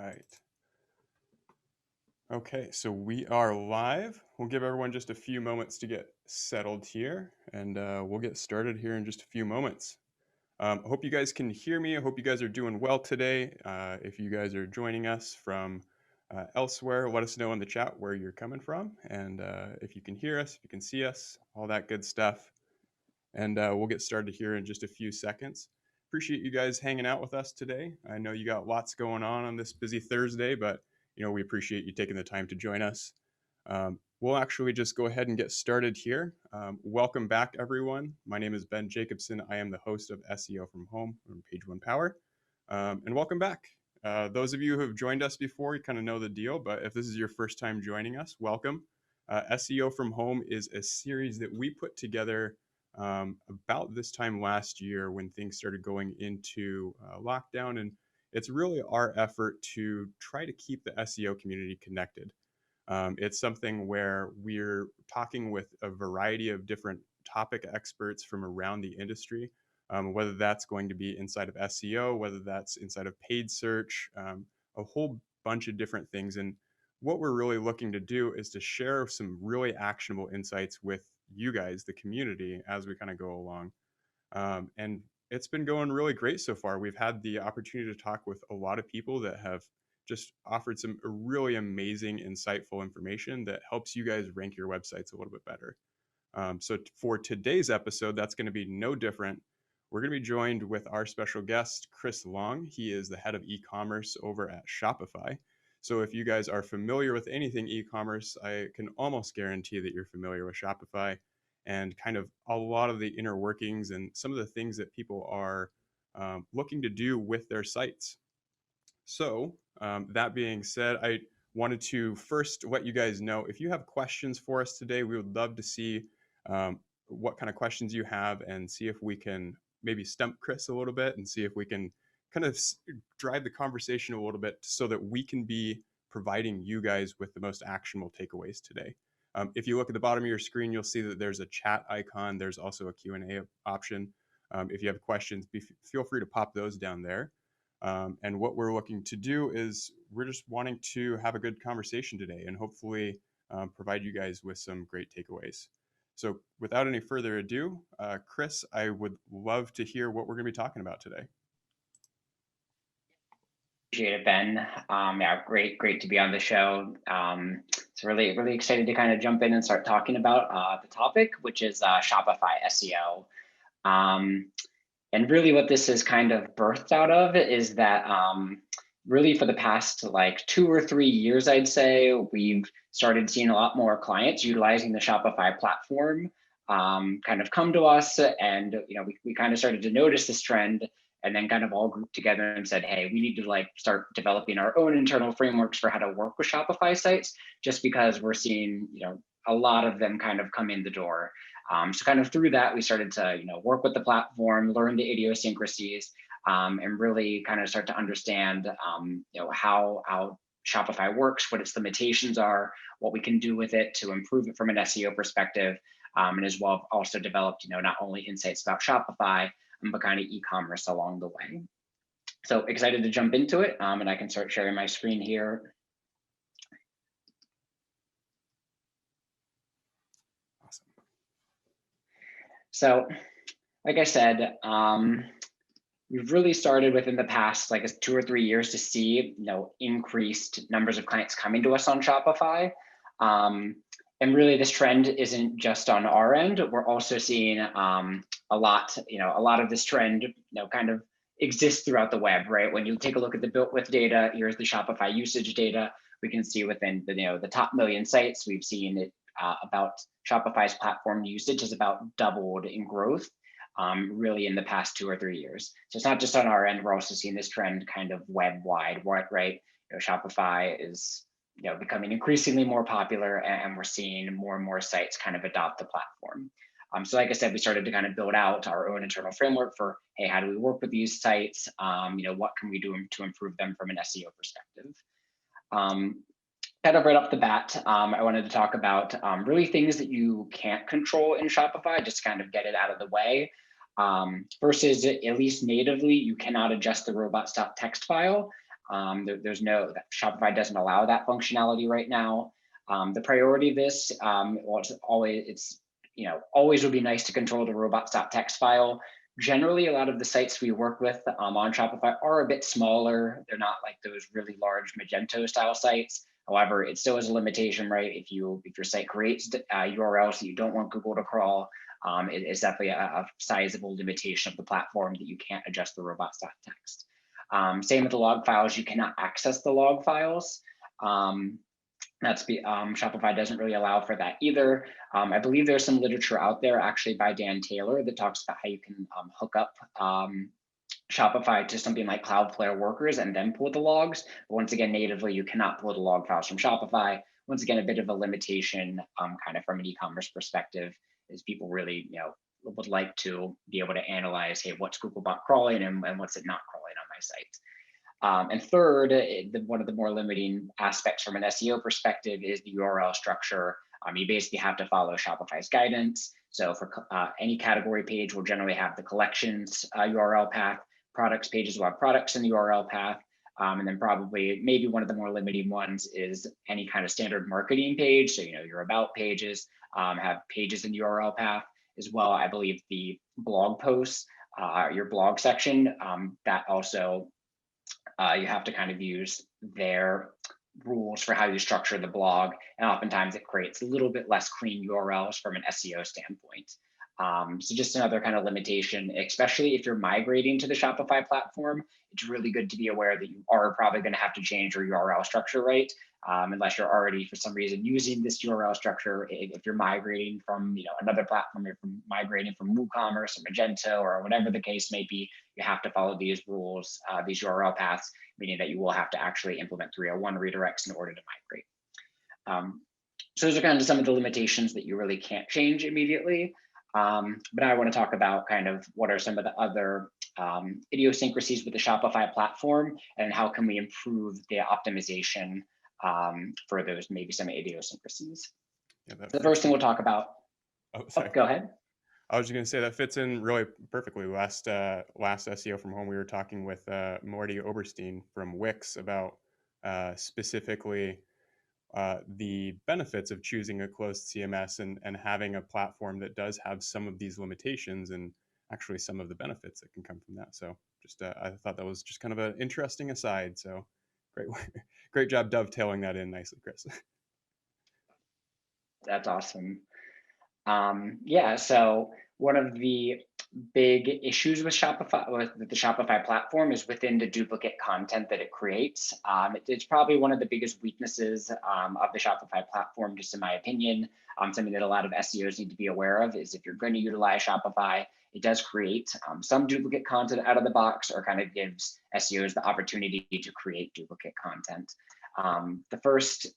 right. Okay, so we are live. We'll give everyone just a few moments to get settled here, and we'll get started here in just a few moments. I hope you guys can hear me. I hope you guys are doing well today. If you guys are joining us from elsewhere, let us know in the chat where you're coming from, and if you can hear us, if you can see us, all that good stuff. And we'll get started here in just a few seconds. Appreciate you guys hanging out with us today. I know you got lots going on this busy Thursday, but we appreciate you taking the time to join us. We'll actually just go ahead and get started here. Welcome back, everyone. My name is Ben Jacobson. I am the host of SEO from Home on Page One Power. And welcome back. Those of you who have joined us before, you kind of know the deal, but if this is your first time joining us, welcome. SEO from Home is a series that we put together about this time last year when things started going into lockdown. And it's really our effort to try to keep the SEO community connected. It's something where we're talking with a variety of different topic experts from around the industry, whether that's going to be inside of SEO, whether that's inside of paid search, a whole bunch of different things. And what we're really looking to do is to share some really actionable insights with you guys, the community, as we kind of go along. And it's been going really great so far. We've had the opportunity to talk with a lot of people that have just offered some really amazing, insightful information that helps you guys rank your websites a little bit better. So for today's episode, that's going to be no different. We're going to be joined with our special guest, Chris Long. He is the head of e-commerce over at Shopify. So if you guys are familiar with anything e-commerce, I can almost guarantee that you're familiar with Shopify and kind of a lot of the inner workings and some of the things that people are looking to do with their sites. So that being said, I wanted to first let you guys know if you have questions for us today, we would love to see what kind of questions you have and see if we can maybe stump Chris a little bit and see if we can kind of drive the conversation a little bit so that we can be providing you guys with the most actionable takeaways today. If you look at the bottom of your screen, you'll see that there's a chat icon. There's also a Q&A option. If you have questions, feel free to pop those down there. And what we're looking to do is we're just wanting to have a good conversation today and hopefully provide you guys with some great takeaways. So without any further ado, Chris, I would love to hear what we're going to be talking about today. Appreciate it, Ben. Yeah, great to be on the show. It's really excited to kind of jump in and start talking about the topic, which is Shopify SEO. And really what this is kind of birthed out of is that really for the past like 2 or 3 years, I'd say, we've started seeing a lot more clients utilizing the Shopify platform kind of come to us. And we kind of started to notice this trend and then kind of all grouped together and said, hey, we need to like start developing our own internal frameworks for how to work with Shopify sites, just because we're seeing, a lot of them kind of come in the door. So kind of through that, we started to, work with the platform, learn the idiosyncrasies, and really kind of start to understand, how Shopify works, what its limitations are, what we can do with it to improve it from an SEO perspective, and as well also developed, not only insights about Shopify, but kind of e-commerce along the way. So excited to jump into it, and I can start sharing my screen here. Awesome. So, like I said, we've really started within the past, 2 or 3 years to see, increased numbers of clients coming to us on Shopify. And really this trend isn't just on our end. We're also seeing a lot of this trend, kind of exists throughout the web, right? When you take a look at the built with data, here's the Shopify usage data. We can see within the top 1 million sites, we've seen it about Shopify's platform usage has about doubled in growth, really in the past 2 or 3 years. So it's not just on our end, we're also seeing this trend kind of web-wide, right? Shopify is becoming increasingly more popular, and we're seeing more and more sites kind of adopt the platform. So like I said, we started to kind of build out our own internal framework for, hey, how do we work with these sites? What can we do to improve them from an SEO perspective? Kind of right off the bat, I wanted to talk about really things that you can't control in Shopify, just kind of get it out of the way. Versus at least natively, you cannot adjust the robots.txt file. There's no, Shopify doesn't allow that functionality right now. The priority of this, well, it's always would be nice to control the robots.txt file. Generally, a lot of the sites we work with on Shopify are a bit smaller. They're not like those really large Magento style sites. However, it still is a limitation, right? If your site creates URLs that you don't want Google to crawl, it's definitely a sizable limitation of the platform that you can't adjust the robots.txt. Same with the log files, you cannot access the log files. Shopify doesn't really allow for that either. I believe there's some literature out there actually by Dan Taylor that talks about how you can hook up Shopify to something like Cloudflare Workers and then pull the logs. But once again, natively, you cannot pull the log files from Shopify. Once again, a bit of a limitation kind of from an e-commerce perspective, is people really would like to be able to analyze, hey, what's Googlebot crawling and what's it not crawling on my site. And third, one of the more limiting aspects from an SEO perspective is the URL structure. You basically have to follow Shopify's guidance. So for any category page, we'll generally have the collections URL path. Products pages will have products in the URL path. And then probably maybe one of the more limiting ones is any kind of standard marketing page. So, your about pages have pages in the URL path as well. I believe the blog posts, your blog section, that also you have to kind of use their rules for how you structure the blog. And oftentimes it creates a little bit less clean URLs from an SEO standpoint. So just another kind of limitation, especially if you're migrating to the Shopify platform. It's really good to be aware that you are probably going to have to change your URL structure, right? Unless you're already, for some reason, using this URL structure. If you're migrating from another platform, if you're migrating from WooCommerce or Magento or whatever the case may be, you have to follow these rules, these URL paths, meaning that you will have to actually implement 301 redirects in order to migrate. So those are kind of some of the limitations that you really can't change immediately. But I want to talk about kind of what are some of the other idiosyncrasies with the Shopify platform and how can we improve the optimization for those, maybe some idiosyncrasies. Yeah, The first thing we'll talk about. Oh, sorry. Go ahead. I was just going to say that fits in really perfectly. Last SEO from home, we were talking with Morty Oberstein from Wix about specifically the benefits of choosing a closed CMS and having a platform that does have some of these limitations and actually some of the benefits that can come from that. So just I thought that was just kind of an interesting aside. So great job dovetailing that in nicely, Chris. That's awesome. Yeah, so one of the big issues with Shopify, with the Shopify platform, is within the duplicate content that it creates. It's probably one of the biggest weaknesses of the Shopify platform, just in my opinion. Something that a lot of SEOs need to be aware of is if you're going to utilize Shopify, it does create some duplicate content out of the box, or kind of gives SEOs the opportunity to create duplicate content. The first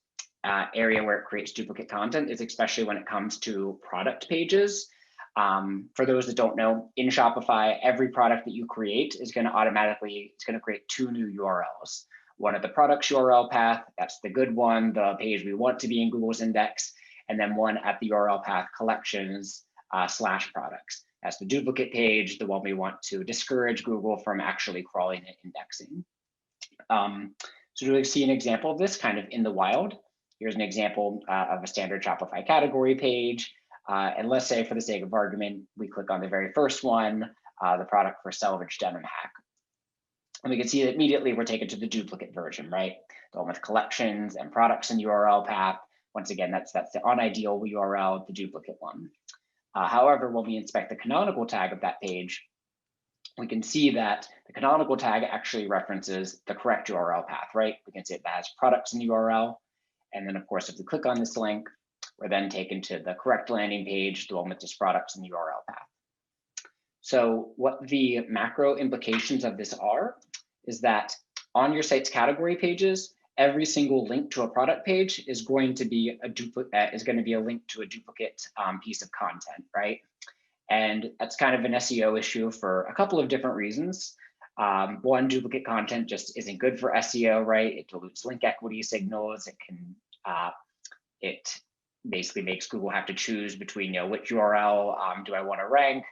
area where it creates duplicate content is especially when it comes to product pages. For those that don't know, in Shopify, every product that you create is going to create two new URLs. One at the products URL path, that's the good one, the page we want to be in Google's index, and then one at the URL path collections / products. That's the duplicate page, the one we want to discourage Google from actually crawling and indexing. So to see an example of this kind of in the wild, here's an example of a standard Shopify category page. And let's say, for the sake of argument, we click on the very first one, the product for selvage denim hack. And we can see that immediately we're taken to the duplicate version, right? The one with collections and products in URL path. Once again, that's the unideal URL, the duplicate one. However, when we inspect the canonical tag of that page, we can see that the canonical tag actually references the correct URL path, right? We can see it has products in the URL. And then, of course, if we click on this link, we're then taken to the correct landing page, the one with just products in the URL path. So what the macro implications of this are is that on your site's category pages, every single link to a product page is going to be a link to a duplicate piece of content, right? And that's kind of an SEO issue for a couple of different reasons. One, duplicate content just isn't good for SEO, right? It dilutes link equity signals. It basically makes Google have to choose between, which URL do I want to rank.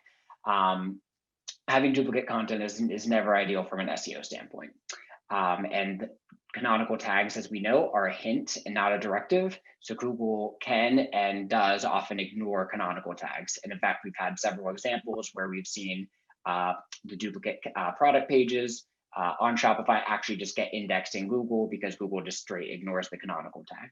Having duplicate content is never ideal from an SEO standpoint. And canonical tags, as we know, are a hint and not a directive. So Google can and does often ignore canonical tags. And in fact, we've had several examples where we've seen the duplicate product pages on Shopify actually just get indexed in Google because Google just straight ignores the canonical tag.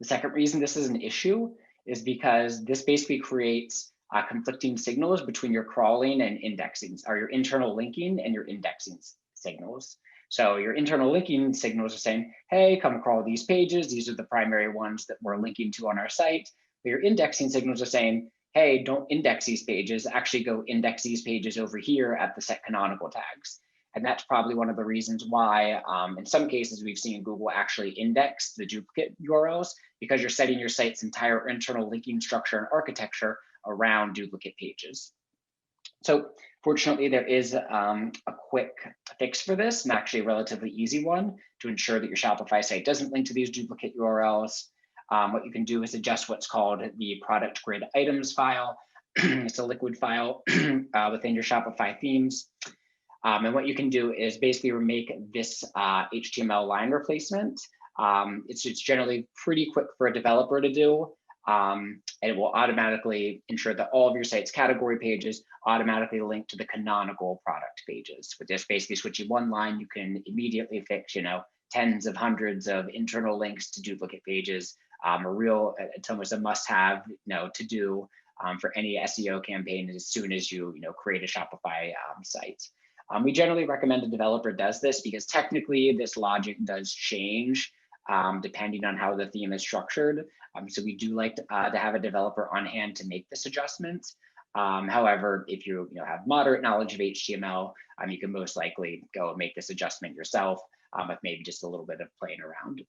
The second reason this is an issue is because this basically creates conflicting signals between your crawling and indexing, or your internal linking and your indexing signals. So your internal linking signals are saying, hey, come crawl these pages. These are the primary ones that we're linking to on our site. But your indexing signals are saying, hey, don't index these pages. Actually go index these pages over here at the set canonical tags. And that's probably one of the reasons why, in some cases, we've seen Google actually index the duplicate URLs, because you're setting your site's entire internal linking structure and architecture around duplicate pages. So fortunately, there is a quick fix for this, and actually a relatively easy one, to ensure that your Shopify site doesn't link to these duplicate URLs. What you can do is adjust what's called the product grid items file. It's a liquid file within your Shopify themes. And what you can do is basically make this HTML line replacement. It's generally pretty quick for a developer to do. And it will automatically ensure that all of your site's category pages automatically link to the canonical product pages. With this basically switching one line, you can immediately fix, tens of hundreds of internal links to duplicate pages. It's almost a must-have, to do for any SEO campaign as soon as you, create a Shopify site. We generally recommend a developer does this because technically this logic does change depending on how the theme is structured. So we do like to have a developer on hand to make this adjustment. However, if you have moderate knowledge of HTML, you can most likely go and make this adjustment yourself with maybe just a little bit of playing around.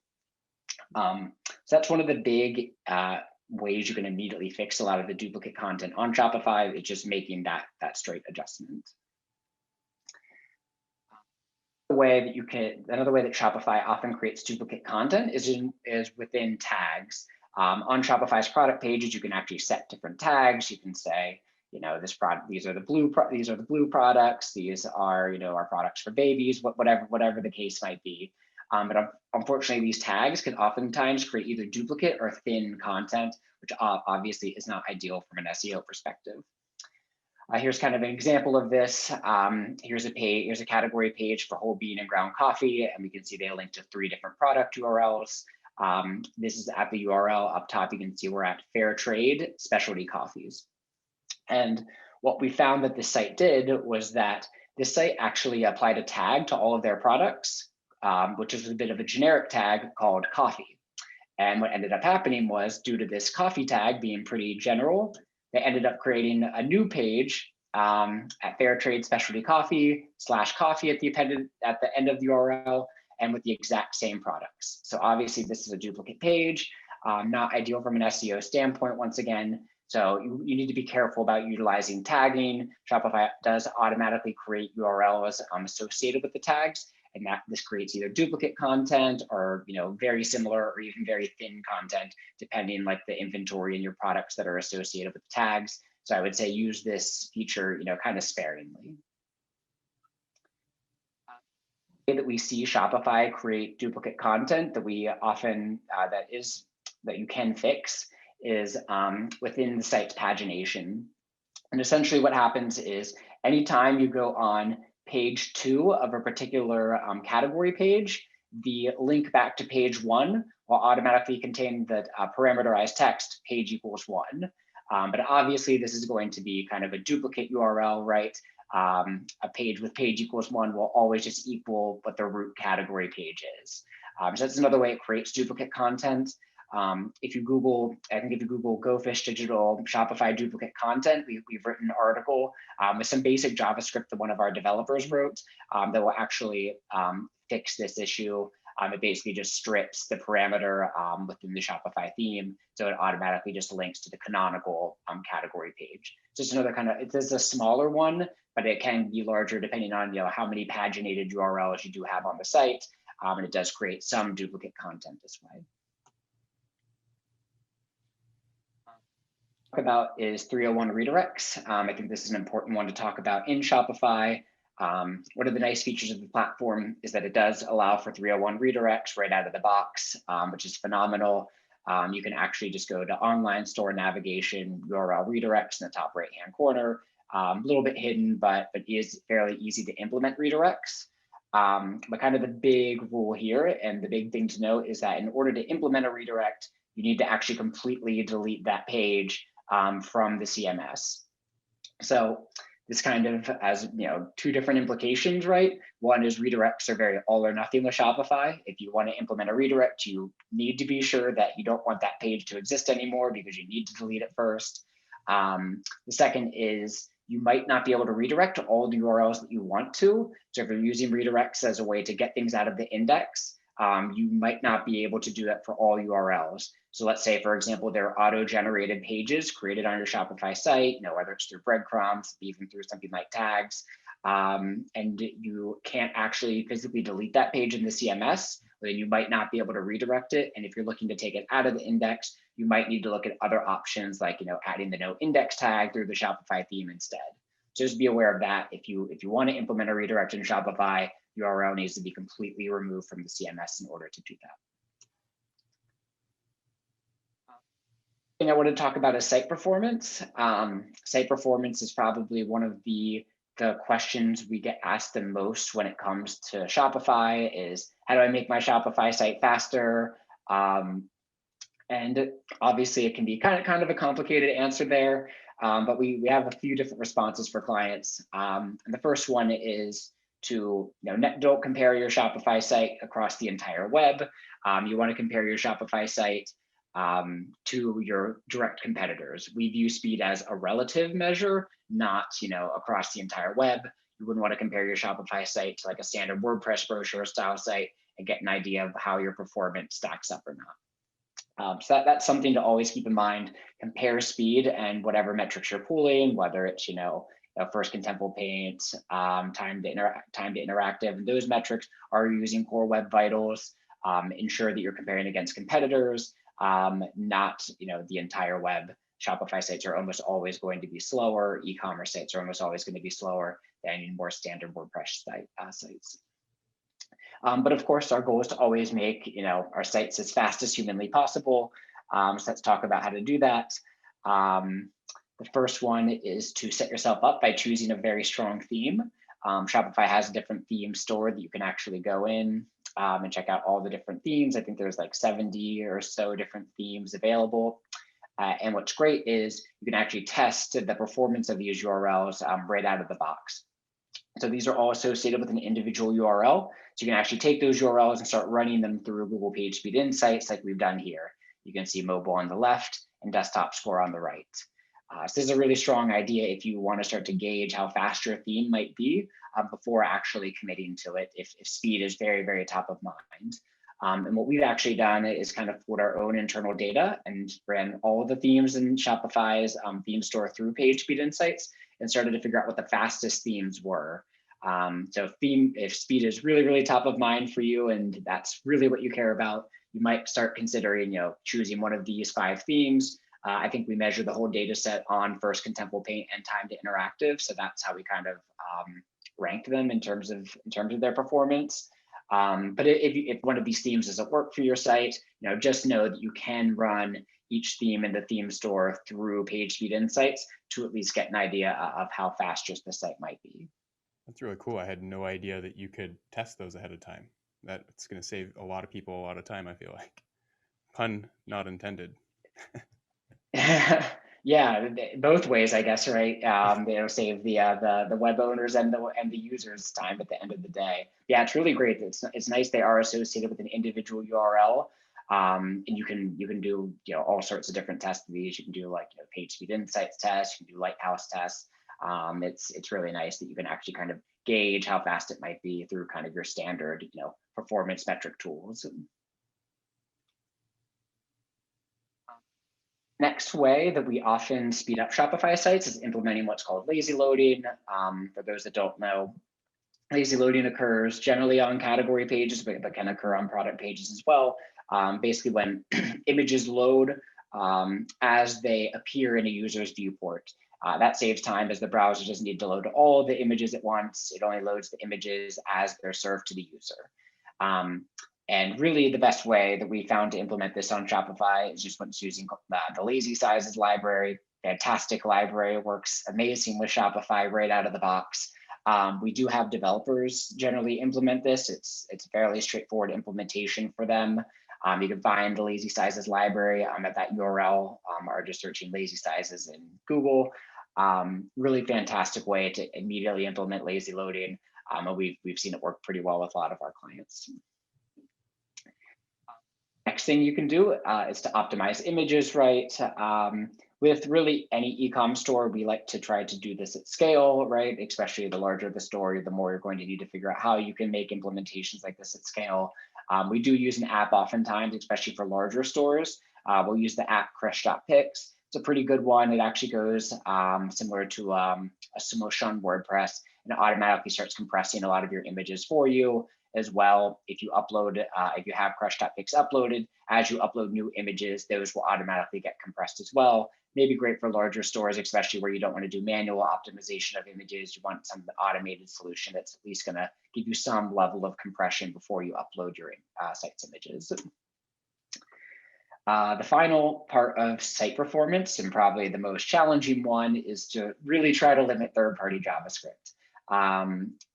So that's one of the big ways you can immediately fix a lot of the duplicate content on Shopify. It's just making that straight adjustment. Another way that Shopify often creates duplicate content is within tags. On Shopify's product pages, you can actually set different tags. You can say, this product, these are the blue products. These are, our products for babies, whatever the case might be. But unfortunately, these tags can oftentimes create either duplicate or thin content, which obviously is not ideal from an SEO perspective. Here's kind of an example of this. Here's a category page for whole bean and ground coffee, and we can see they link to 3 different product URLs. This is at the URL up top. You can see we're at Fair Trade Specialty Coffees. And what we found that this site did was that this site actually applied a tag to all of their products, which is a bit of a generic tag called coffee. And what ended up happening was, due to this coffee tag being pretty general, they ended up creating a new page at Fair Trade Specialty Coffee /coffee at the end of the URL, and with the exact same products. So obviously this is a duplicate page, not ideal from an SEO standpoint once again. So you need to be careful about utilizing tagging. Shopify does automatically create URLs associated with the tags, and that this creates either duplicate content or very similar or even very thin content, depending like the inventory and your products that are associated with tags. So I would say use this feature kind of sparingly. The way that we see Shopify create duplicate content that we often that you can fix is within the site's pagination. And essentially what happens is anytime you go on page 2 of a particular category page, the link back to page 1 will automatically contain the parameterized text page equals 1. But obviously this is going to be kind of a duplicate URL, right? A page with page equals 1 will always just equal what the root category page is. So that's another way it creates duplicate content. If you Google Go Fish Digital Shopify duplicate content, we've written an article with some basic JavaScript that one of our developers wrote that will actually fix this issue. It basically just strips the parameter within the Shopify theme, so it automatically just links to the canonical category page. Just another it is a smaller one, but it can be larger depending on how many paginated URLs you do have on the site, and it does create some duplicate content this way. About is 301 redirects. I think this is an important one to talk about in Shopify. One of the nice features of the platform is that it does allow for 301 redirects right out of the box, which is phenomenal. You can actually just go to online store navigation, URL redirects in the top right-hand corner. A little bit hidden, but is fairly easy to implement redirects. But kind of the big rule here and the big thing to note is that in order to implement a redirect, you need to actually completely delete that page from the CMS. So this kind of has, two different implications, right? One is redirects are very all or nothing with Shopify. If you want to implement a redirect, you need to be sure that you don't want that page to exist anymore because you need to delete it first. The second is you might not be able to redirect all the URLs that you want to. So if you're using redirects as a way to get things out of the index, you might not be able to do that for all URLs. So let's say, for example, there are auto-generated pages created on your Shopify site, whether it's through breadcrumbs, even through something like tags, and you can't actually physically delete that page in the CMS, then you might not be able to redirect it. And if you're looking to take it out of the index, you might need to look at other options like, adding the no index tag through the Shopify theme instead. So just be aware of that. If you want to implement a redirect in Shopify, URL needs to be completely removed from the CMS in order to do that. Thing I want to talk about is site performance. Site performance is probably one of the questions we get asked the most when it comes to Shopify is, how do I make my Shopify site faster? And obviously it can be kind of a complicated answer there, but we have a few different responses for clients. And the first one is to, don't compare your Shopify site across the entire web. You want to compare your Shopify site to your direct competitors. We view speed as a relative measure, not across the entire web. You wouldn't want to compare your Shopify site to like a standard WordPress brochure style site and get an idea of how your performance stacks up or not. So that's something to always keep in mind. Compare speed and whatever metrics you're pulling, whether it's first contemporary paint, time to interactive. Those metrics are using Core Web Vitals. Ensure that you're comparing against competitors. Not the entire web. Shopify sites are almost always going to be slower. E-commerce sites are almost always going to be slower than more standard WordPress sites. But of course, our goal is to always make our sites as fast as humanly possible. So let's talk about how to do that. The first one is to set yourself up by choosing a very strong theme. Shopify has a different theme store that you can actually go in and check out all the different themes. I think there's like 70 or so different themes available. And what's great is you can actually test the performance of these URLs right out of the box. So these are all associated with an individual URL. So you can actually take those URLs and start running them through Google PageSpeed Insights like we've done here. You can see mobile on the left and desktop score on the right. So this is a really strong idea if you want to start to gauge how fast your theme might be before actually committing to it, if speed is very, very top of mind. And what we've actually done is kind of pulled our own internal data and ran all of the themes in Shopify's theme store through PageSpeed Insights and started to figure out what the fastest themes were. So if speed is really, really top of mind for you and that's really what you care about, you might start considering choosing one of these 5 themes. I think we measure the whole data set on first contemporary paint and time to interactive. So that's how we kind of rank them in terms of their performance. But if one of these themes doesn't work for your site, just know that you can run each theme in the theme store through PageSpeed Insights to at least get an idea of how fast your site might be. That's really cool. I had no idea that you could test those ahead of time. That's going to save a lot of people a lot of time, I feel like. Pun not intended. Yeah, both ways, I guess, right? It'll save the web owners and the users time at the end of the day. Yeah, it's really great. It's nice they are associated with an individual URL, and you can do all sorts of different tests of these. You can do like PageSpeed Insights tests. You can do Lighthouse tests. It's really nice that you can actually kind of gauge how fast it might be through kind of your standard performance metric tools. Next way that we often speed up Shopify sites is implementing what's called lazy loading. For those that don't know, lazy loading occurs generally on category pages, but can occur on product pages as well. Basically, when images load as they appear in a user's viewport. That saves time as the browser doesn't need to load all the images at once. It only loads the images as they're served to the user. And really the best way that we found to implement this on Shopify is just when it's using the LAZYSIZES library. Fantastic library, works amazing with Shopify right out of the box. We do have developers generally implement this. It's a fairly straightforward implementation for them. You can find the LAZYSIZES library at that URL or just searching LAZYSIZES in Google. Really fantastic way to immediately implement lazy loading. And we've seen it work pretty well with a lot of our clients. Next thing you can do is to optimize images, right? With really any e-com store, we like to try to do this at scale, right? Especially the larger the store, the more you're going to need to figure out how you can make implementations like this at scale. We do use an app oftentimes, especially for larger stores. We'll use the app CRUSH.PICS. It's a pretty good one. It actually goes similar to a Smosh on WordPress, and it automatically starts compressing a lot of your images for you as well. If you upload, if you have CRUSH.PICS uploaded, as you upload new images, those will automatically get compressed as well. Maybe great for larger stores, especially where you don't want to do manual optimization of images. You want some automated solution that's at least going to give you some level of compression before you upload your site's images. The final part of site performance, and probably the most challenging one, is to really try to limit third-party JavaScript.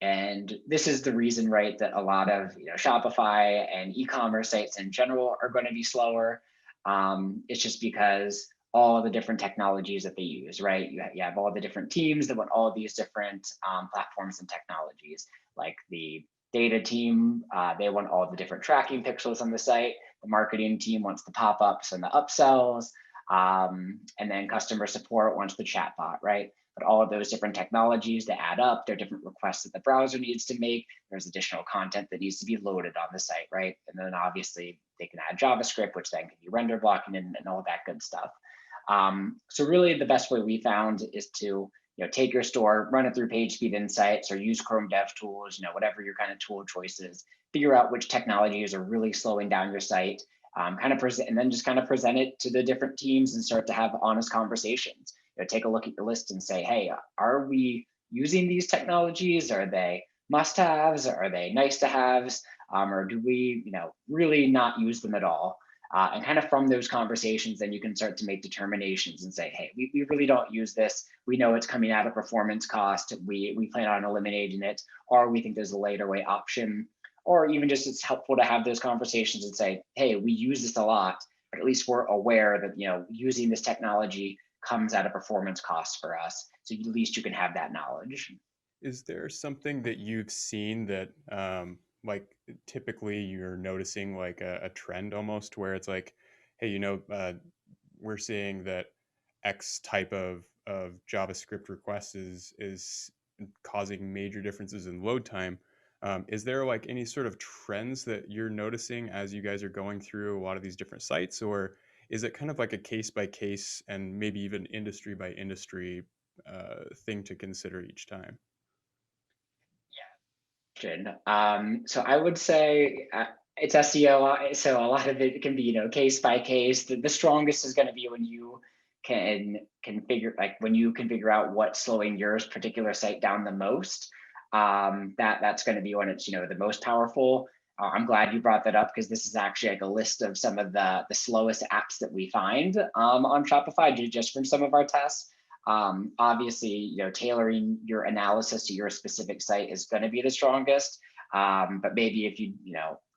And this is the reason, right, that a lot of Shopify and e-commerce sites in general are going to be slower. It's just because all the different technologies that they use, right? You have all the different teams that want all of these different platforms and technologies. Like the data team, they want all the different tracking pixels on the site. The marketing team wants the pop-ups and the upsells. And then customer support wants the chatbot, right? But all of those different technologies that add up, there are different requests that the browser needs to make. There's additional content that needs to be loaded on the site, right? And then obviously they can add JavaScript, which then can be render blocking and all that good stuff. So really the best way we found is to take your store, run it through PageSpeed Insights or use Chrome DevTools, whatever your kind of tool choice is, figure out which technologies are really slowing down your site, and then just kind of present it to the different teams and start to have honest conversations. Take a look at your list and say, hey, are we using these technologies? Are they must-haves? Are they nice-to-haves? Or do we really not use them at all? And kind of from those conversations, then you can start to make determinations and say, hey, we really don't use this. We know it's coming at a performance cost. We plan on eliminating it, or we think there's a later way option. Or even just it's helpful to have those conversations and say, hey, we use this a lot, but at least we're aware that using this technology comes at a performance cost for us. So at least you can have that knowledge. Is there something that you've seen that like typically you're noticing like a trend almost where it's like, hey, we're seeing that X type of JavaScript request is causing major differences in load time. Is there like any sort of trends that you're noticing as you guys are going through a lot of these different sites, or is it kind of like a case by case and maybe even industry by industry thing to consider each time? So I would say it's SEO, so a lot of it can be case by case. The strongest is going to be when you can figure out what's slowing your particular site down the most. That's going to be when it's the most powerful. I'm glad you brought that up because this is actually like a list of some of the slowest apps that we find on Shopify just from some of our tests. Obviously, tailoring your analysis to your specific site is going to be the strongest. But maybe if you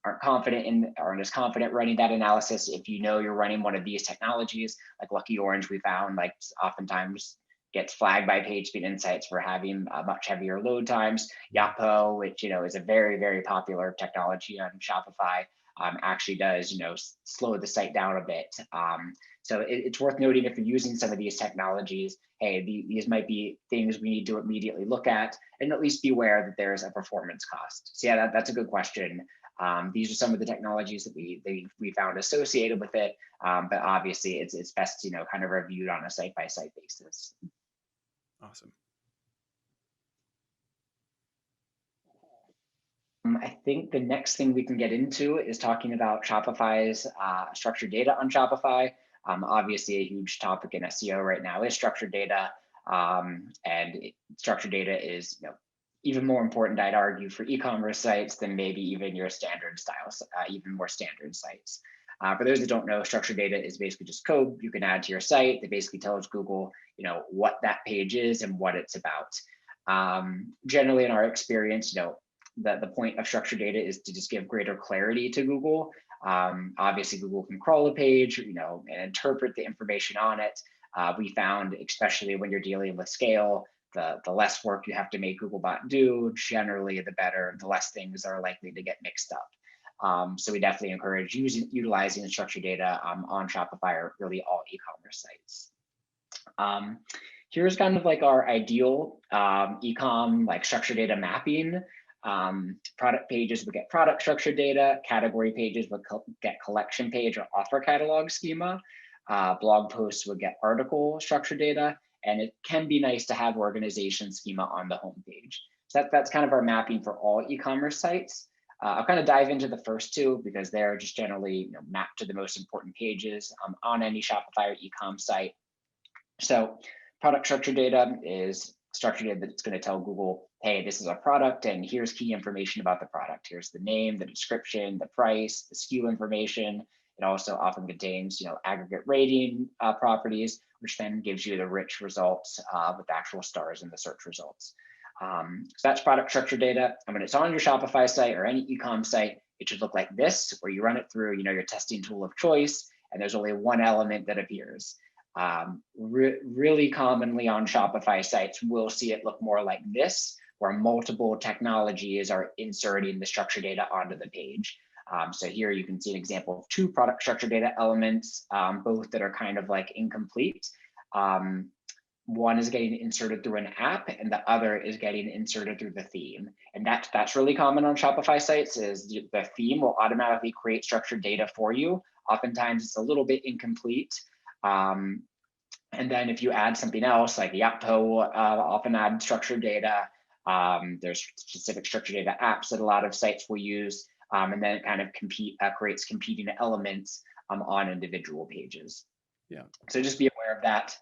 aren't confident in or aren't as confident running that analysis, if you're running one of these technologies, like Lucky Orange, we found like oftentimes gets flagged by PageSpeed Insights for having much heavier load times. Yapo, which is a very, very popular technology on Shopify, actually does slow the site down a bit. So it's worth noting if you're using some of these technologies, hey, these might be things we need to immediately look at and at least be aware that there's a performance cost. So yeah, that's a good question. These are some of the technologies that we found associated with it, but obviously it's best kind of reviewed on a site-by-site basis. Awesome. I think the next thing we can get into is talking about Shopify's structured data on Shopify. Obviously, a huge topic in SEO right now is structured data. Structured data is, even more important, I'd argue, for e-commerce sites than maybe even your standard styles, even more standard sites. For those that don't know, structured data is basically just code you can add to your site that basically tells Google, what that page is and what it's about. Generally, in our experience, the point of structured data is to just give greater clarity to Google. Obviously, Google can crawl a page, and interpret the information on it. We found, especially when you're dealing with scale, the less work you have to make Googlebot do, generally the better, the less things are likely to get mixed up. So we definitely encourage utilizing the structured data on Shopify or really all e-commerce sites. Here's kind of like our ideal e-com like structured data mapping. Product pages would get product structured data, category pages would get collection page or offer catalog schema, blog posts would get article structured data, and it can be nice to have organization schema on the home page. So that's kind of our mapping for all e-commerce sites. I'll kind of dive into the first two because they're just generally mapped to the most important pages on any Shopify or e-com site. So product structured data is structured data that's going to tell Google, hey, this is a product and here's key information about the product. Here's the name, the description, the price, the SKU information. It also often contains, aggregate rating properties, which then gives you the rich results with actual stars in the search results. So that's product structure data. And when it's on your Shopify site or any e-com site, it should look like this, where you run it through, your testing tool of choice, and there's only one element that appears. Really commonly on Shopify sites, we'll see it look more like this, where multiple technologies are inserting the structured data onto the page. So here you can see an example of two product structure data elements, both that are kind of like incomplete. One is getting inserted through an app and the other is getting inserted through the theme. And that's really common on Shopify sites, is the theme will automatically create structured data for you. Oftentimes it's a little bit incomplete. And then if you add something else, like Yapto will often add structured data. There's specific structured data apps that a lot of sites will use. And then it kind of creates competing elements on individual pages. Yeah. So just be aware of that.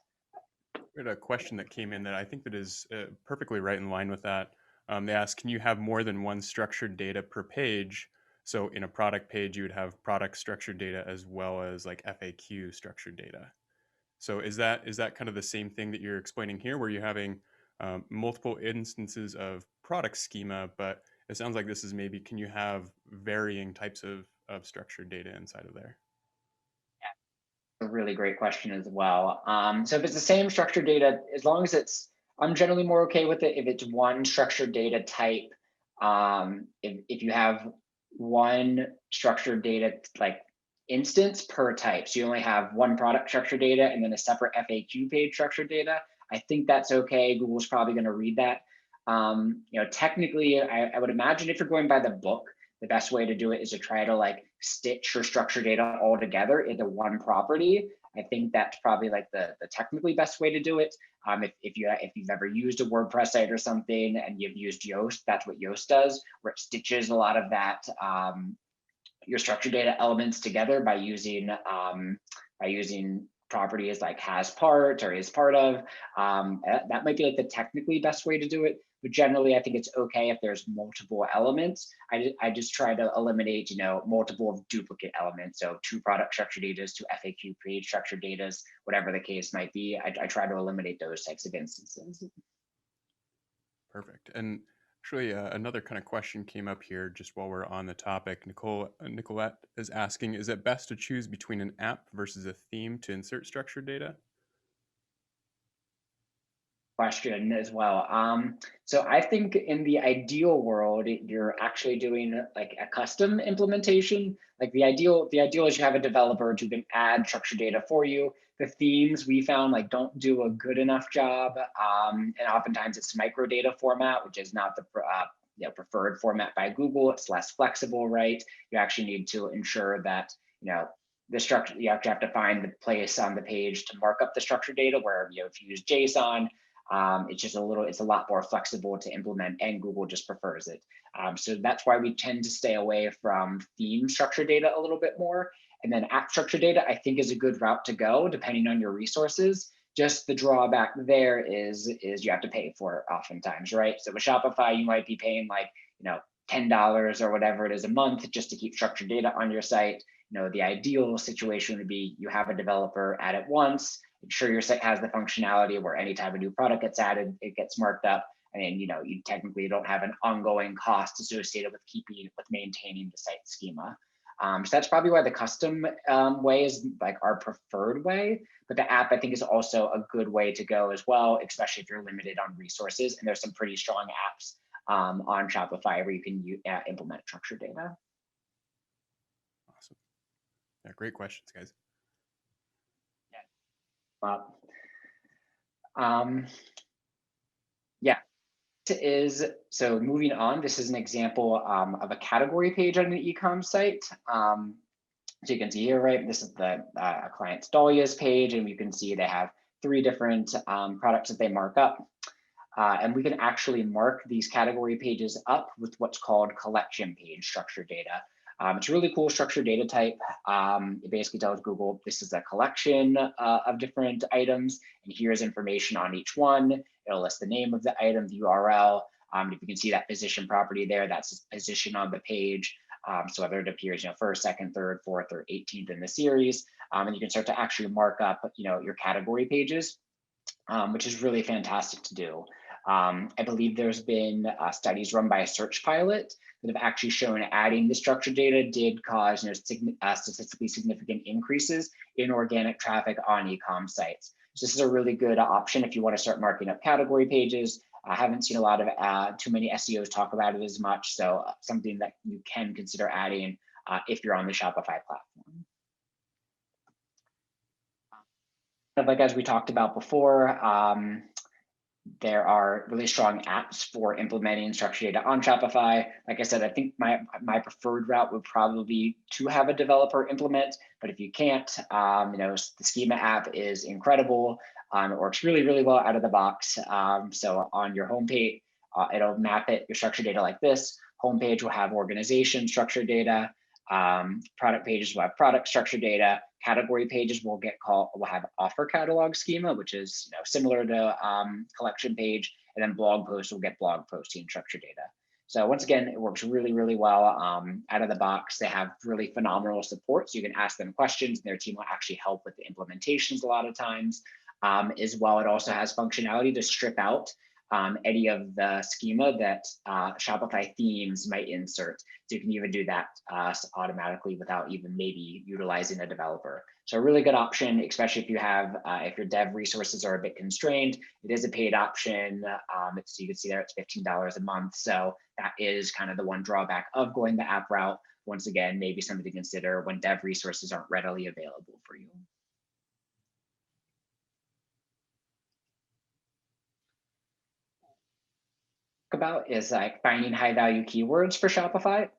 We had a question that came in that I think that is perfectly right in line with that. They ask, can you have more than one structured data per page? So in a product page, you would have product structured data as well as like FAQ structured data. So is that kind of the same thing that you're explaining here, where you're having multiple instances of product schema, but it sounds like this is maybe, can you have varying types of structured data inside of there? A really great question as well. So if it's the same structured data, as long as I'm generally more okay with it if it's one structured data type. If you have one structured data like instance per type, so you only have one product structured data and then a separate FAQ page structured data, I think that's okay. Google's probably going to read that. Technically, I would imagine if you're going by the book, the best way to do it is to try to like stitch your structured data all together into one property. I think that's probably like the technically best way to do it. If you've ever used a WordPress site or something and you've used Yoast, that's what Yoast does, where it stitches a lot of that your structured data elements together by using properties like has part or is part of. That might be like the technically best way to do it. But generally, I think it's okay if there's multiple elements. I just try to eliminate, multiple duplicate elements. So 2 product structured data, 2 FAQ page structured data, whatever the case might be. I try to eliminate those types of instances. Perfect. And actually, another kind of question came up here just while we're on the topic. Nicolette is asking, is it best to choose between an app versus a theme to insert structured data? Question as well. So I think in the ideal world, you're actually doing like a custom implementation. Like the ideal is you have a developer who can add structured data for you. The themes we found like don't do a good enough job, and oftentimes it's microdata format, which is not the preferred format by Google. It's less flexible, right? You actually need to ensure that the structure, you have to find the place on the page to mark up the structured data. Where if you use JSON. It's a lot more flexible to implement, and Google just prefers it. So that's why we tend to stay away from theme structured data a little bit more. And then app structured data, I think, is a good route to go, depending on your resources, Just the drawback there is you have to pay for it oftentimes, right? So with Shopify, you might be paying like, $10 or whatever it is a month just to keep structured data on your site. The ideal situation would be you have a developer add it once, ensure your site has the functionality where anytime a new product gets added, it gets marked up. And you technically don't have an ongoing cost associated with maintaining the site schema. So that's probably why the custom way is like our preferred way. But the app, I think, is also a good way to go as well, especially if you're limited on resources. And there's some pretty strong apps on Shopify where you can implement structured data. Awesome. Yeah, great questions, guys. Yeah. So moving on, this is an example of a category page on an e-com site. So you can see here, right, this is the client's Dahlia's page, and you can see they have 3 different products that they mark up. And we can actually mark these category pages up with what's called collection page structured data. It's a really cool structured data type. It basically tells Google this is a collection of different items, and here's information on each one. It'll list the name of the item, the URL. If you can see that position property there, that's its position on the page. So whether it appears, first, second, third, fourth, or 18th in the series, and you can start to actually mark up, your category pages, which is really fantastic to do. I believe there's been studies run by a search pilot that have actually shown adding the structured data did cause statistically significant increases in organic traffic on e-com sites. So this is a really good option if you want to start marking up category pages. I haven't seen a lot of too many SEOs talk about it as much, so something that you can consider adding if you're on the Shopify platform. Like as we talked about before, there are really strong apps for implementing structured data on Shopify. Like I said, I think my preferred route would probably be to have a developer implement, but if you can't, the Schema app is incredible. It works really, really well out of the box. So on your homepage, it'll map your structured data like this. Homepage will have organization structured data. Product pages will have product structured data. Category pages will have offer catalog schema, which is similar to collection page, and then blog posts will get blog posting structured data. So once again, it works really, really well out of the box. They have really phenomenal support, so you can ask them questions, and their team will actually help with the implementations a lot of times. As well, it also has functionality to strip out any of the schema that Shopify themes might insert. So you can even do that automatically without even maybe utilizing a developer. So a really good option, especially if you have, if your dev resources are a bit constrained. It is a paid option. So you can see there it's $15 a month. So that is kind of the one drawback of going the app route. Once again, maybe something to consider when dev resources aren't readily available for you. About is like finding high value keywords for Shopify.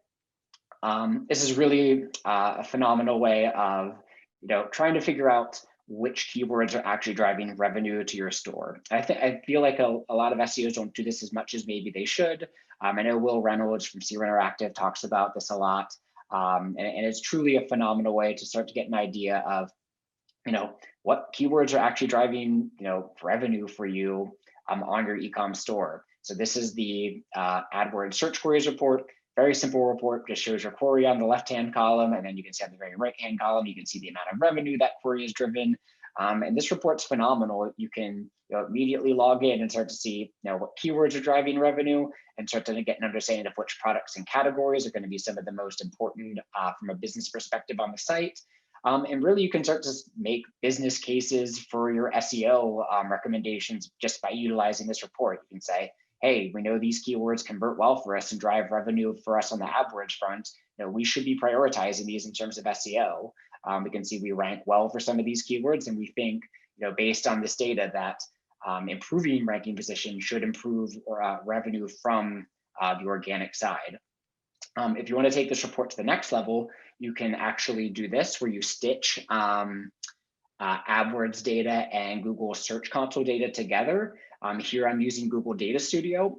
This is really a phenomenal way of trying to figure out which keywords are actually driving revenue to your store. I feel like a lot of SEOs don't do this as much as maybe they should. I know Will Reynolds from Seer Interactive talks about this a lot, and it's truly a phenomenal way to start to get an idea of what keywords are actually driving revenue for you on your ecom store. So this is the AdWords search queries report. Very simple report, just shows your query on the left-hand column, and then you can see on the very right-hand column, you can see the amount of revenue that query is driven. And this report's phenomenal. You can immediately log in and start to see what keywords are driving revenue, and start to get an understanding of which products and categories are going to be some of the most important from a business perspective on the site. And really, you can start to make business cases for your SEO recommendations just by utilizing this report. You can say, hey, we know these keywords convert well for us and drive revenue for us on the AdWords front. We should be prioritizing these in terms of SEO. We can see we rank well for some of these keywords, and we think, based on this data, that improving ranking position should improve revenue from the organic side. If you want to take this report to the next level, you can actually do this, where you stitch AdWords data and Google Search Console data together. Here I'm using Google Data Studio.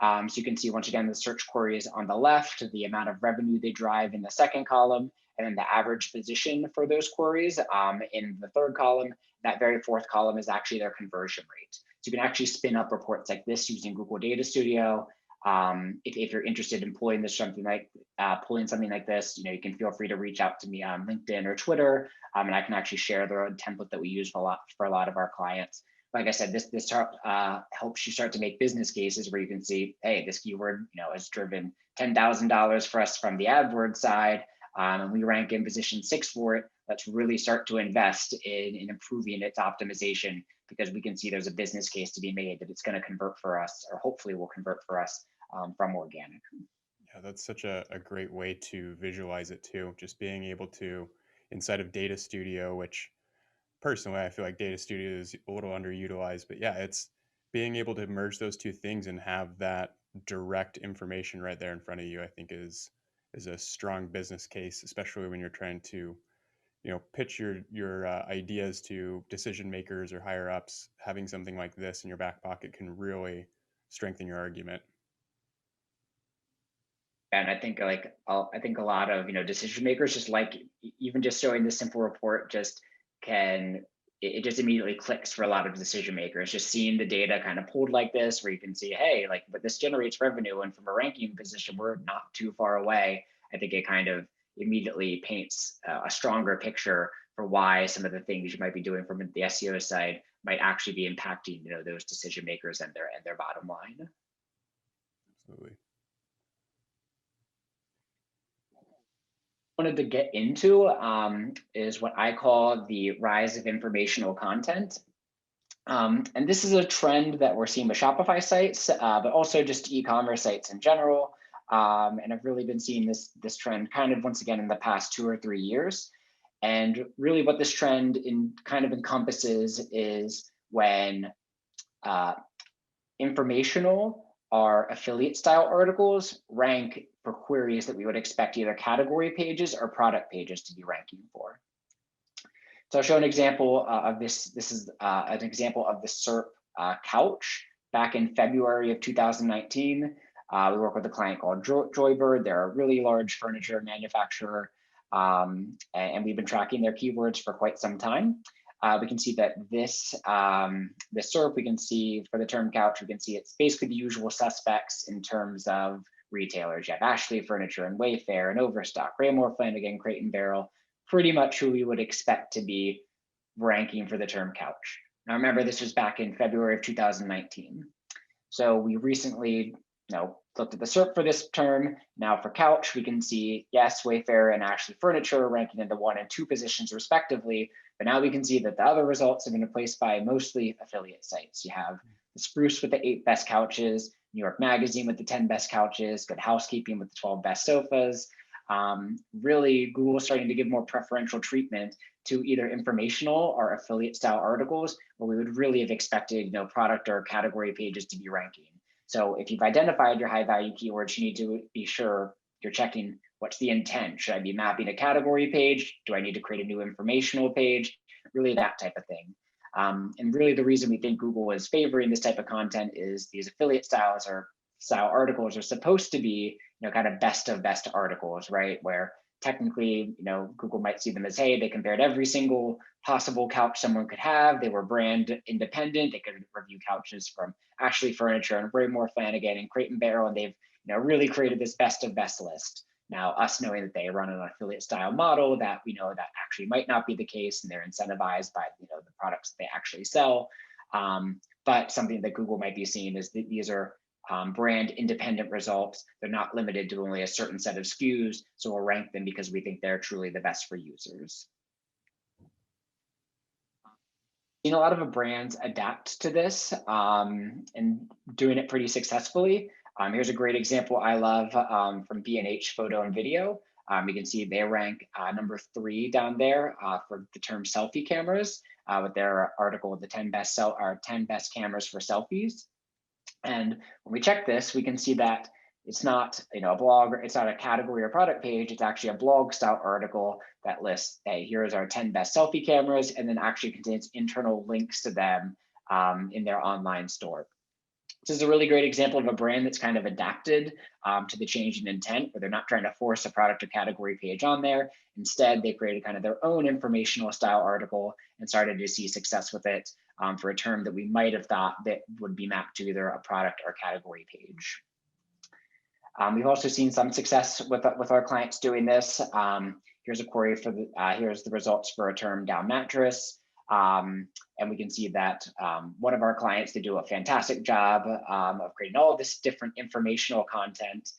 So you can see, once again, the search queries on the left, the amount of revenue they drive in the second column, and then the average position for those queries in the third column. That very fourth column is actually their conversion rate. So you can actually spin up reports like this using Google Data Studio. If you're interested in pulling something like this, you can feel free to reach out to me on LinkedIn or Twitter, and I can actually share the template that we use for a lot of our clients. Like I said, this helps you start to make business cases where you can see, hey, this keyword has driven $10,000 for us from the AdWords side, and we rank in position 6 for it. Let's really start to invest in improving its optimization, because we can see there's a business case to be made that it's going to convert for us, or hopefully will convert for us from organic. Yeah, that's such a great way to visualize it too. Just being able to, inside of Data Studio, which personally I feel like Data Studio is a little underutilized, but yeah, it's being able to merge those two things and have that direct information right there in front of you, I think is a strong business case, especially when you're trying to pitch your ideas to decision makers or higher ups. Having something like this in your back pocket can really strengthen your argument. And I think I think a lot of decision makers just like, even just showing this simple report just can, it just immediately clicks for a lot of decision makers, just seeing the data kind of pulled like this, where you can see, hey, but this generates revenue, and from a ranking position we're not too far away. I think it kind of immediately paints a stronger picture for why some of the things you might be doing from the SEO side might actually be impacting those decision makers and their bottom line. Absolutely. Wanted to get into is what I call the rise of informational content. And this is a trend that we're seeing with Shopify sites, but also just e-commerce sites in general. And I've really been seeing this trend kind of once again in the past 2 or 3 years. And really what this trend kind of encompasses is when informational or affiliate style articles rank for queries that we would expect either category pages or product pages to be ranking for. So I'll show an example of this. This is an example of the SERP couch back in February of 2019. We work with a client called Joybird. They're a really large furniture manufacturer, and we've been tracking their keywords for quite some time. We can see that this SERP, we can see for the term couch, we can see it's basically the usual suspects in terms of retailers. You have Ashley Furniture and Wayfair and Overstock, Raymore Flanigan, Crate & Barrel, pretty much who we would expect to be ranking for the term couch. Now remember, this was back in February of 2019. So we recently looked at the SERP for this term. Now for couch, we can see, yes, Wayfair and Ashley Furniture ranking in the 1 and 2 positions respectively. But now we can see that the other results have been replaced by mostly affiliate sites. You have the Spruce with the 8 best couches, New York Magazine with the 10 best couches, Good Housekeeping with the 12 best sofas. Really, Google is starting to give more preferential treatment to either informational or affiliate style articles, where we would really have expected product or category pages to be ranking. So if you've identified your high value keywords, you need to be sure you're checking what's the intent. Should I be mapping a category page? Do I need to create a new informational page? Really that type of thing. And really the reason we think Google is favoring this type of content is these affiliate style articles are supposed to be kind of best of best articles, right? Where technically, Google might see them as, hey, they compared every single possible couch someone could have. They were brand independent. They could review couches from Ashley Furniture and Raymore Flanigan and Crate & Barrel, and they've really created this best of best list. Now, us knowing that they run an affiliate style model, that we know that actually might not be the case, and they're incentivized by the products that they actually sell. But something that Google might be seeing is that these are brand independent results. They're not limited to only a certain set of SKUs, so we'll rank them because we think they're truly the best for users. Seen a lot of brands adapt to this and doing it pretty successfully. Here's a great example I love from B&H Photo and Video. You can see they rank number 3 down there for the term selfie cameras with their article, the 10 best cameras for selfies. And when we check this, we can see that it's not a blog, it's not a category or product page, it's actually a blog style article that lists, hey, here's our 10 best selfie cameras, and then actually contains internal links to them in their online store. This is a really great example of a brand that's kind of adapted to the change in intent, where they're not trying to force a product or category page on there. Instead, they created kind of their own informational style article and started to see success with it for a term that we might have thought that would be mapped to either a product or category page. We've also seen some success with our clients doing this. Here's a query for here's the results for a term down mattress. And we can see that one of our clients, they do a fantastic job of creating all of this different informational content.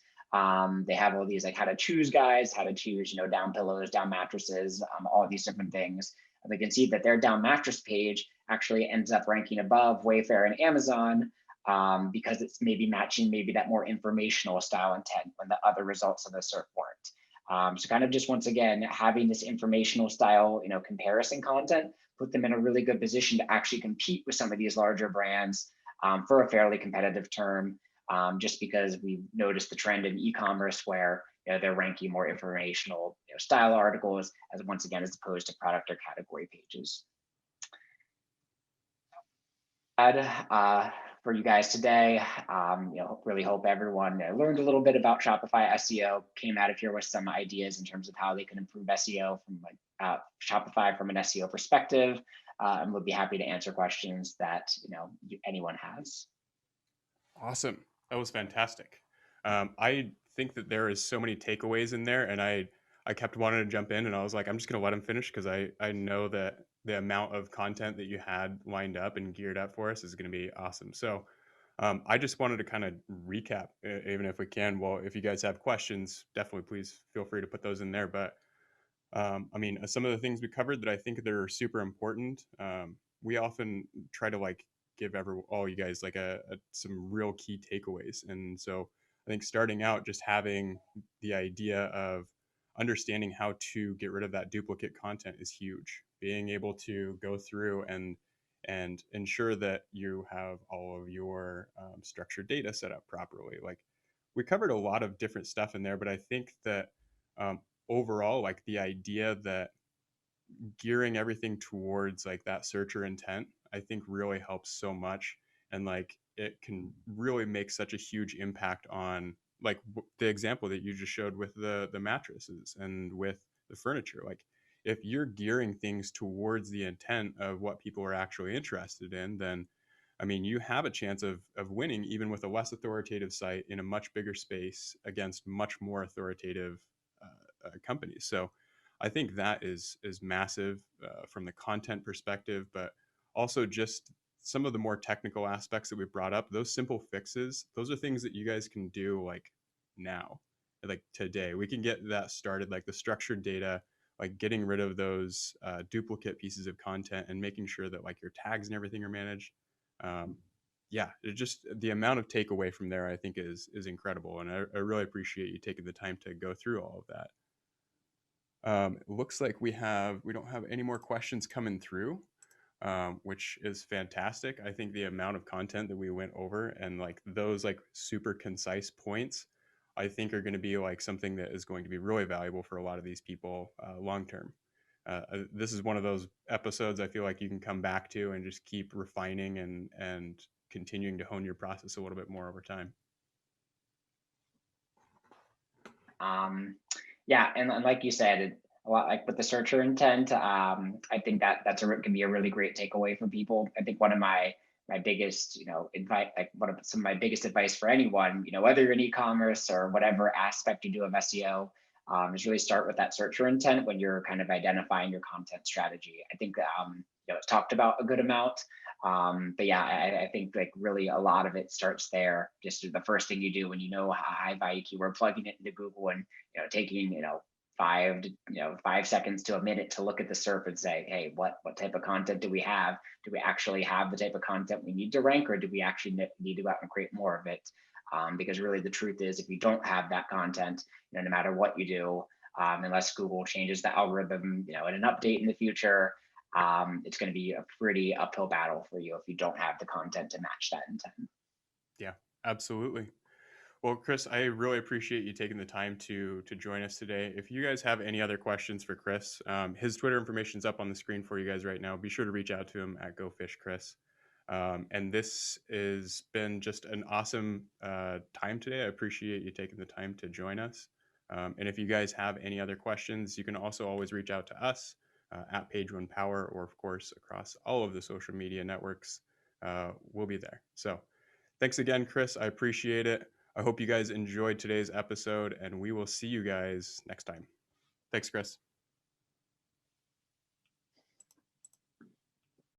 They have all these like how to choose guides, how to choose, down pillows, down mattresses, all these different things. And we can see that their down mattress page actually ends up ranking above Wayfair and Amazon because it's maybe matching maybe that more informational style intent when the other results of the SERP weren't. So kind of just once again, having this informational style, comparison content, put them in a really good position to actually compete with some of these larger brands for a fairly competitive term, just because we've noticed the trend in e-commerce where they're ranking more informational style articles as once again, as opposed to product or category pages. For you guys today, really hope everyone learned a little bit about Shopify SEO, came out of here with some ideas in terms of how they can improve SEO from Shopify from an SEO perspective, and we'll be happy to answer questions that anyone has. Awesome. That was fantastic. I think that there is so many takeaways in there, and I kept wanting to jump in, and I was like, I'm just going to let him finish because I know that the amount of content that you had lined up and geared up for us is going to be awesome. So I just wanted to kind of recap, even if we can. Well, if you guys have questions, definitely please feel free to put those in there. But I mean, some of the things we covered that I think that are super important. We often try to like give all you guys like some real key takeaways. And so I think starting out, just having the idea of understanding how to get rid of that duplicate content is huge. Being able to go through and ensure that you have all of your structured data set up properly. Like we covered a lot of different stuff in there, but I think that overall, like the idea that gearing everything towards like that searcher intent, I think really helps so much. And like it can really make such a huge impact on like the example that you just showed with the mattresses and with the furniture. Like if you're gearing things towards the intent of what people are actually interested in, then I mean, you have a chance of winning even with a less authoritative site in a much bigger space against much more authoritative companies. So I think that is massive from the content perspective, but also just some of the more technical aspects that we brought up. Those simple fixes, those are things that you guys can do like now, like today. We can get that started, like the structured data, like getting rid of those duplicate pieces of content and making sure that like your tags and everything are managed. Yeah, just the amount of takeaway from there, I think is incredible, and I really appreciate you taking the time to go through all of that. It looks like we don't have any more questions coming through, which is fantastic. I think the amount of content that we went over and like those like super concise points, I think are going to be like something that is going to be really valuable for a lot of these people long term. This is one of those episodes I feel like you can come back to and just keep refining and continuing to hone your process a little bit more over time. Yeah, and like you said, a lot like with the searcher intent, I think that can be a really great takeaway for people. I think one of my biggest, advice, like some of my biggest advice for anyone, whether you're in e-commerce or whatever aspect you do of SEO, is really start with that searcher intent when you're kind of identifying your content strategy. I think it's talked about a good amount. But yeah, I think like really a lot of it starts there. Just the first thing you do when a high value keyword, plugging it into Google and taking 5 seconds to a minute to look at the SERP and say, hey, what type of content do we have? Do we actually have the type of content we need to rank, or do we actually need to go out and create more of it? Because really the truth is, if you don't have that content, no matter what you do, unless Google changes the algorithm, in an update in the future, it's going to be a pretty uphill battle for you if you don't have the content to match that intent. Yeah, absolutely. Well, Chris, I really appreciate you taking the time to join us today. If you guys have any other questions for Chris, his Twitter information is up on the screen for you guys right now. Be sure to reach out to him at GoFishChris. And this has been just an awesome time today. I appreciate you taking the time to join us. And if you guys have any other questions, you can also always reach out to us at Page One Power, or of course across all of the social media networks. We'll be there. So thanks again, Chris. I appreciate it. I hope you guys enjoyed today's episode, and we will see you guys next time. Thanks, Chris.